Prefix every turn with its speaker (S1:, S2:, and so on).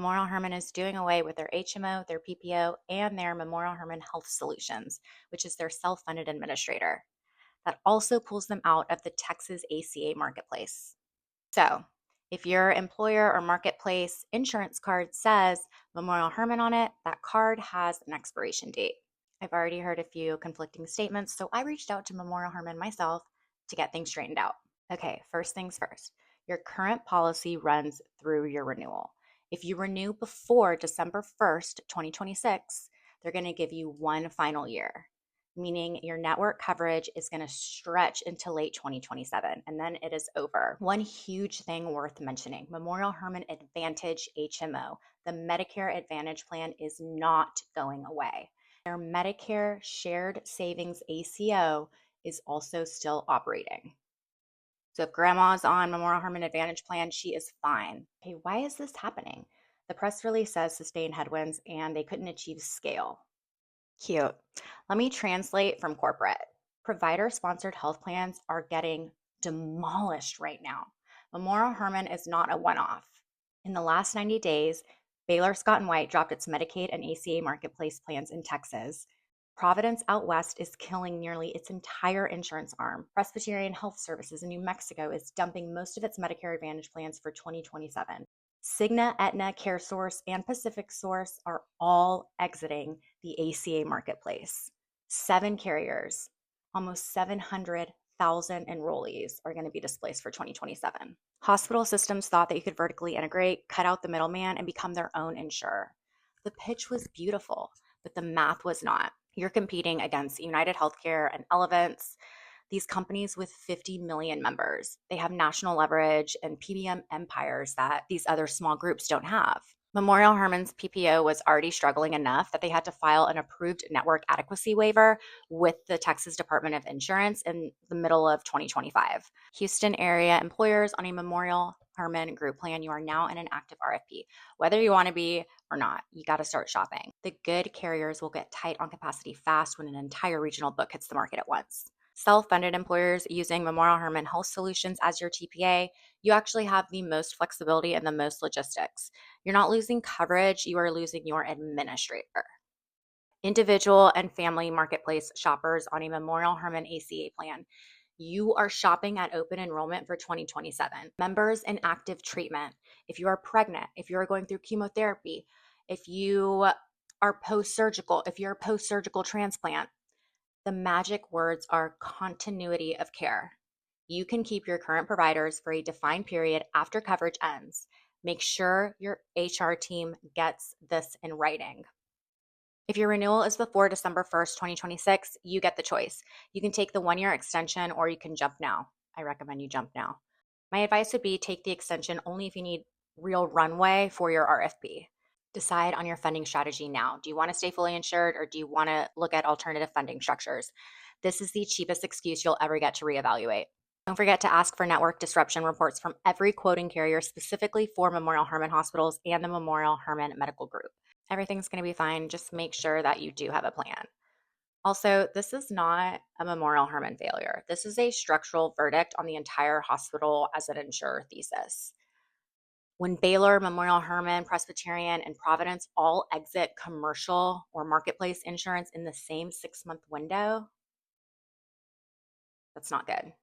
S1: Memorial Hermann is doing away with their HMO, their PPO, and their Memorial Hermann Health Solutions, which is their self-funded administrator. That also pulls them out of the Texas ACA marketplace. So, if your employer or marketplace insurance card says Memorial Hermann on it, that card has an expiration date. I've already heard a few conflicting statements, so I reached out to Memorial Hermann myself to get things straightened out. Okay, first things first. Your current policy runs through your renewal. If you renew before December 1st, 2026, they're going to give you one final year, meaning your network coverage is going to stretch into late 2027, and then it is over. One huge thing worth mentioning, Memorial Hermann Advantage HMO, the Medicare Advantage plan, is not going away. Their Medicare Shared Savings ACO is also still operating. So if grandma's on Memorial Hermann Advantage plan, she is fine. Okay, why is this happening? The press release says sustained headwinds and they couldn't achieve scale. Cute. Let me translate from corporate. Provider-sponsored health plans are getting demolished right now. Memorial Hermann is not a one-off. In the last 90 days, Baylor Scott & White dropped its Medicaid and ACA marketplace plans in Texas. Providence out west is killing nearly its entire insurance arm. Presbyterian Health Services in New Mexico is dumping most of its Medicare Advantage plans for 2027. Cigna, Aetna, CareSource, and Pacific Source are all exiting the ACA marketplace. 7 carriers, almost 700,000 enrollees are going to be displaced for 2027. Hospital systems thought that you could vertically integrate, cut out the middleman, and become their own insurer. The pitch was beautiful, but the math was not. You're competing against United Healthcare and Elevance, these companies with 50 million members. They have national leverage and PBM empires that these other small groups don't have. Memorial Hermann's PPO was already struggling enough that they had to file an approved network adequacy waiver with the Texas Department of Insurance in the middle of 2025. Houston area employers on a Memorial Hermann group plan, you are now in an active RFP. Whether you want to be or not, you got to start shopping. The good carriers will get tight on capacity fast when an entire regional book hits the market at once. Self-funded employers using Memorial Hermann Health Solutions as your TPA, you actually have the most flexibility and the most logistics. You're not losing coverage, you are losing your administrator. Individual and family marketplace shoppers on a Memorial Hermann ACA plan, you are shopping at open enrollment for 2027. Members in active treatment, if you are pregnant, if you are going through chemotherapy, if you are post-surgical, if you're a post-surgical transplant, the magic words are continuity of care. You can keep your current providers for a defined period after coverage ends. Make sure your HR team gets this in writing. If your renewal is before December 1st, 2026, you get the choice. You can take the 1-year extension or you can jump now. I recommend you jump now. My advice would be take the extension only if you need real runway for your RFP. Decide on your funding strategy now. Do you want to stay fully insured or do you want to look at alternative funding structures? This is the cheapest excuse you'll ever get to reevaluate. Don't forget to ask for network disruption reports from every quoting carrier specifically for Memorial Hermann hospitals and the Memorial Hermann Medical Group. Everything's going to be fine. Just make sure that you do have a plan. Also, this is not a Memorial Hermann failure. This is a structural verdict on the entire hospital as an insurer thesis. When Baylor, Memorial Hermann, Presbyterian, and Providence all exit commercial or marketplace insurance in the same 6-month window, that's not good.